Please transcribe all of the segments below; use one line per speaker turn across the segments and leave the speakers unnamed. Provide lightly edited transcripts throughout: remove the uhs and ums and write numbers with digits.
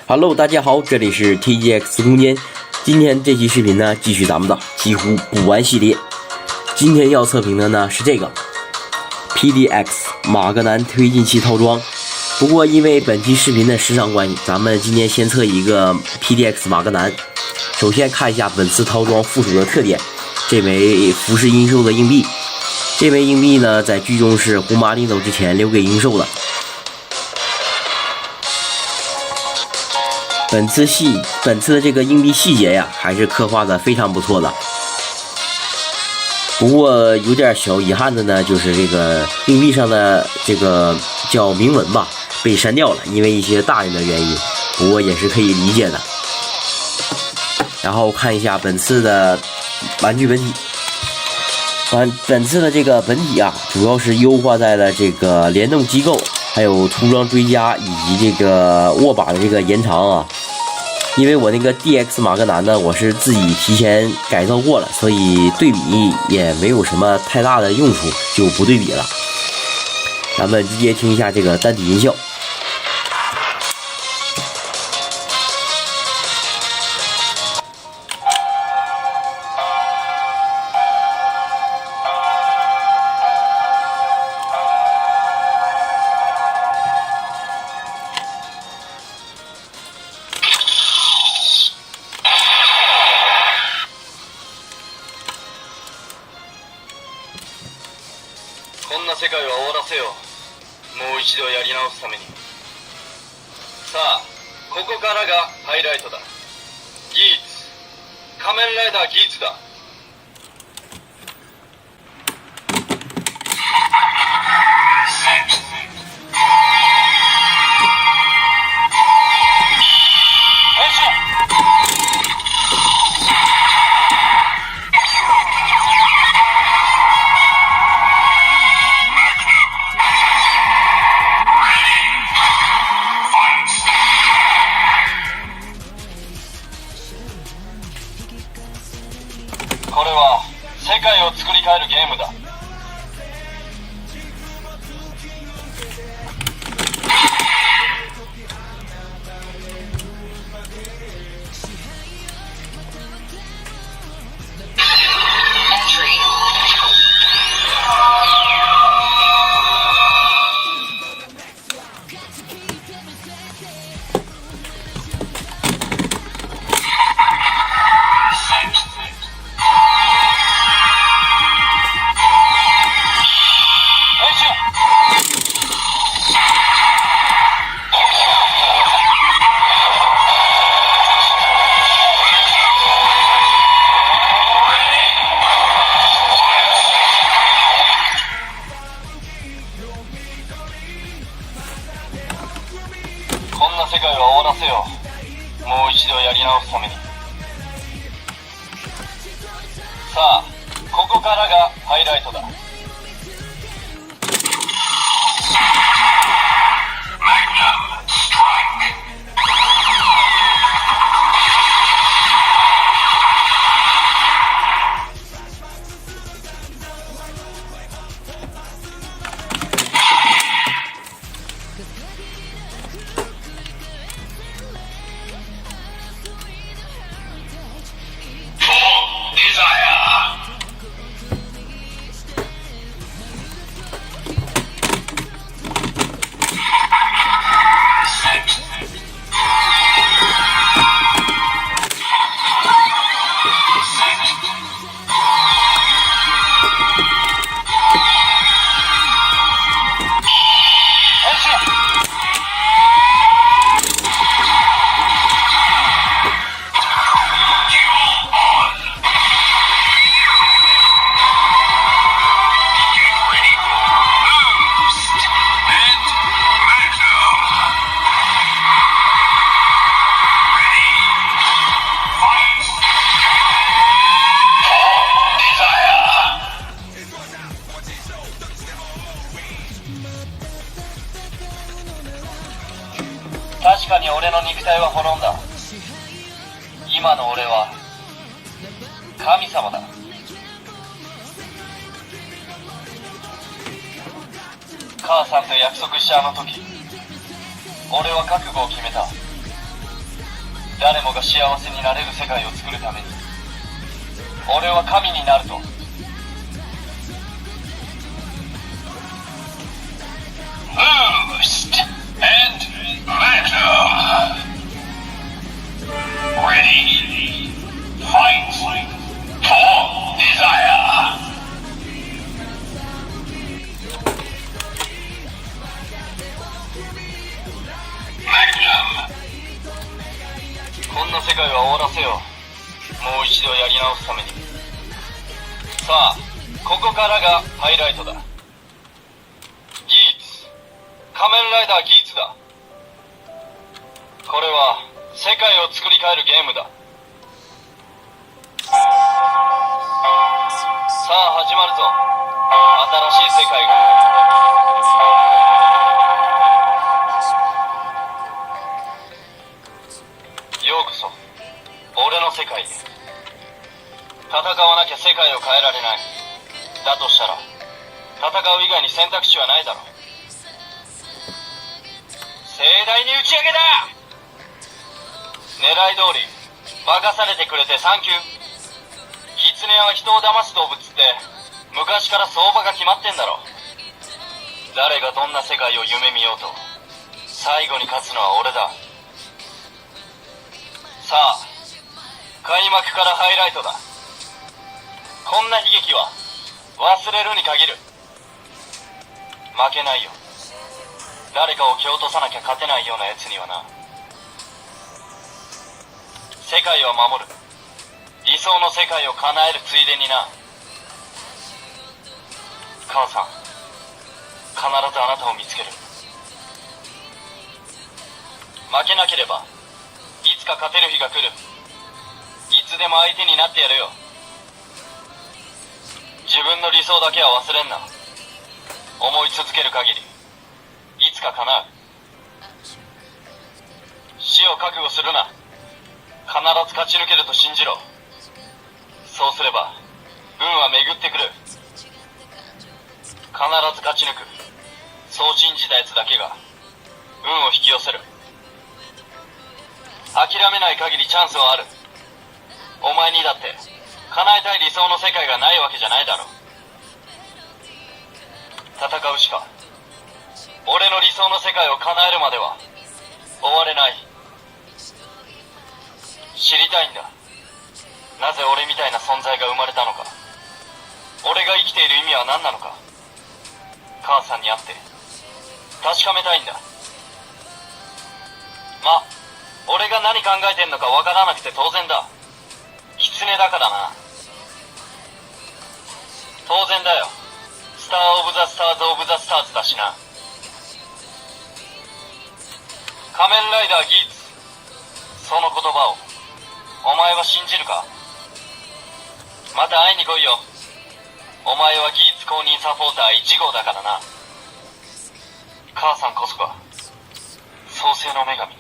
Hello， 大家好，这里是 TGX 空间。今天这期视频呢，继续咱们的几乎补完系列。今天要测评的呢是这个 PDX 马格南推进器套装。不过因为本期视频的时长关系，咱们今天先测一个 PDX 马格南。首先看一下本次套装附属的特点，这枚服饰阴兽的硬币。这枚硬币呢，在剧中是红马临走之前留给阴兽的。本次的这个硬币细节呀，还是刻画的非常不错的。不过有点小遗憾的呢，就是这个硬币上的这个叫铭文吧，被删掉了，因为一些大人的原因。不过也是可以理解的。然后看一下本次的玩具本体。本次的这个本体啊，主要是优化在了这个联动机构，还有涂装追加以及这个握把的这个延长啊。因为我那个 DX 马格南呢，我是自己提前改造过了，所以对比也没有什么太大的用处，就不对比了。咱们直接听一下这个单体音效。
こんな世界は終わらせよう。もう一度やり直すために。さあ、ここからがハイライトだ。ギーツ、仮面ライダーギーツだ。これは世界を作り変えるゲームだ。こんな世界は終わらせよう。もう一度やり直すために。さあ、ここからがハイライトだ。確かに俺の肉体は滅んだ。今の俺は神様だ。母さんと約束したあの時、俺は覚悟を決めた。誰もが幸せになれる世界を作るために俺は神になると。Boost and Magnum. Ready. Fight for desire. こんな世界は終わらせよう。もう一度やり直すために。さあ、ここからがハイライトだ。ギーツ、仮面ライダーギーツだ。これは世界を作り変えるゲームだ。さあ始まるぞ、新しい世界が。ようこそ俺の世界へ。戦わなきゃ世界を変えられない。だとしたら戦う以外に選択肢はないだろう。盛大に打ち上げだ。狙い通り任されてくれてサンキュー。狐は人を騙す動物って昔から相場が決まってんだろ。誰がどんな世界を夢見ようと最後に勝つのは俺だ。さあ、開幕からハイライトだ。こんな悲劇は忘れるに限る。負けないよ。誰かを蹴落とさなきゃ勝てないようなやつにはな。世界を守る。理想の世界を叶えるついでにな。母さん、必ずあなたを見つける。負けなければいつか勝てる日が来る。いつでも相手になってやるよ。自分の理想だけは忘れんな。思い続ける限りいつか叶う。死を覚悟するな。必ず勝ち抜けると信じろ。そうすれば運は巡ってくる。必ず勝ち抜く。そう信じたやつだけが運を引き寄せる。諦めない限りチャンスはある。お前にだって叶えたい理想の世界がないわけじゃないだろう。戦うしか。俺の理想の世界を叶えるまでは終われない。知りたいんだ。なぜ俺みたいな存在が生まれたのか。俺が生きている意味は何なのか。母さんに会って確かめたいんだ。ま、俺が何考えてんのかわからなくて当然だ。狐だからな。当然だよ。スターオブザスターズオブザスターズだしな。仮面ライダーギーツ、その言葉をお前は信じるか。また会いに来いよ。お前はギーツ公認サポーター1号だからな。母さんこそが創世の女神。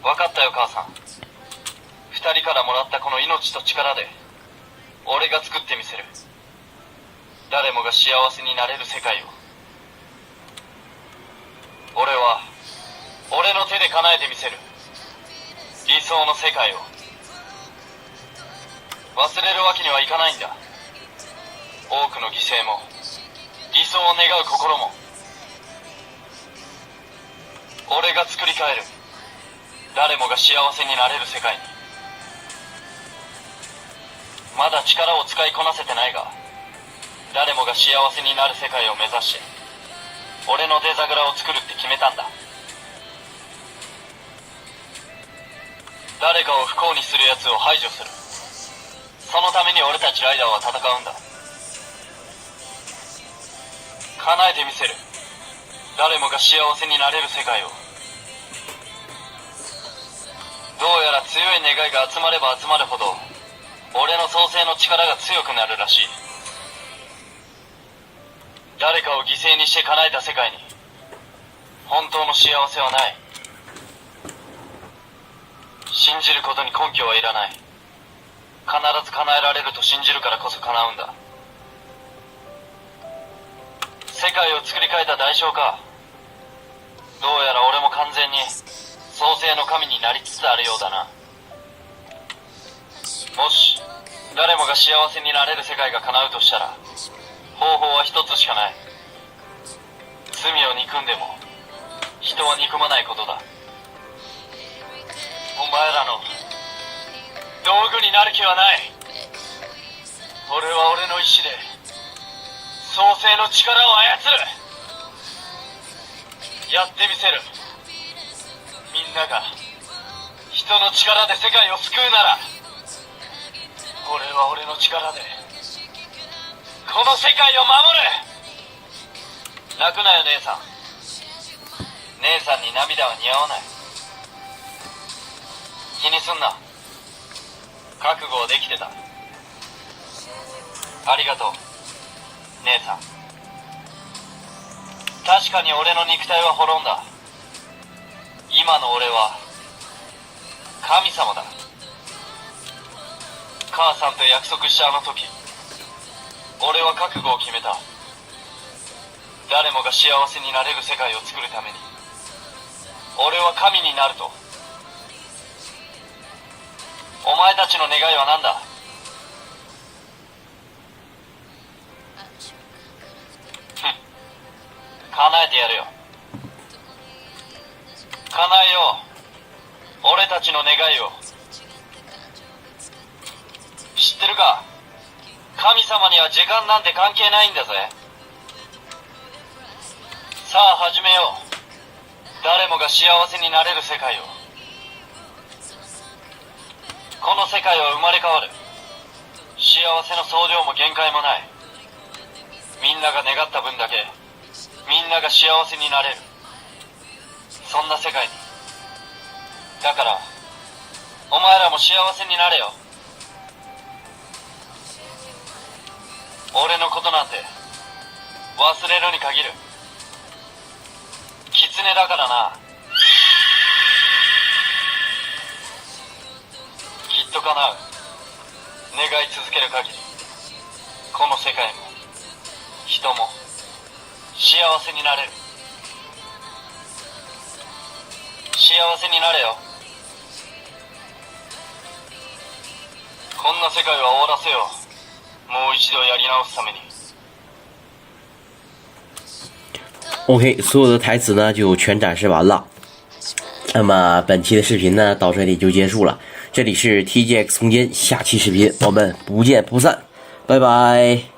分かったよ母さん。2人からもらったこの命と力で俺が作ってみせる。誰もが幸せになれる世界を。俺は俺の手で叶えてみせる。理想の世界を。忘れるわけにはいかないんだ。多くの犠牲も理想を願う心も。俺が作り変える。誰もが幸せになれる世界に。まだ力を使いこなせてないが、誰もが幸せになる世界を目指して俺のデザグラを作るって決めたんだ。誰かを不幸にする奴を排除する。そのために俺たちライダーは戦うんだ。叶えてみせる。誰もが幸せになれる世界を。どうやら強い願いが集まれば集まるほど俺の創世の力が強くなるらしい。誰かを犠牲にして叶えた世界に本当の幸せはない。信じることに根拠はいらない。必ず叶えられると信じるからこそ叶うんだ。世界を作り変えた代償か。どうやら俺も完全に創世性の神になりつつあるようだな。もし誰もが幸せになれる世界が叶うとしたら、方法は一つしかない。罪を憎んでも人は憎まないことだ。お前らの道具になる気はない。俺は俺の意志で創世の力を操る。やってみせる。みんなが人の力で世界を救うなら、俺は俺の力でこの世界を守る。泣くなよ姉さん。姉さんに涙は似合わない。気にすんな。覚悟はできてた。ありがとう姉さん。確かに俺の肉体は滅んだ。今の俺は神様だ。母さんと約束したあの時、俺は覚悟を決めた。誰もが幸せになれる世界を作るために、俺は神になると。お前たちの願いは何だ？叶えてやるよ。叶えよう、俺たちの願いを。知ってるか？神様には時間なんて関係ないんだぜ。さあ始めよう。誰もが幸せになれる世界を。この世界は生まれ変わる。幸せの総量も限界もない。みんなが願った分だけ、みんなが幸せになれる。そんな世界に。だからお前らも幸せになれよ。俺のことなんて忘れるに限る。狐だからな。きっと叶う。願い続ける限り、この世界も人も幸せになれる。幸せになれよ。こんな世界は終わらせよう。もう一度やり直すために。
OK， 所有的台词呢就全展示完了。那么本期的视频呢到这里就结束了。这里是 TGX 空间，下期视频我们不见不散，拜拜。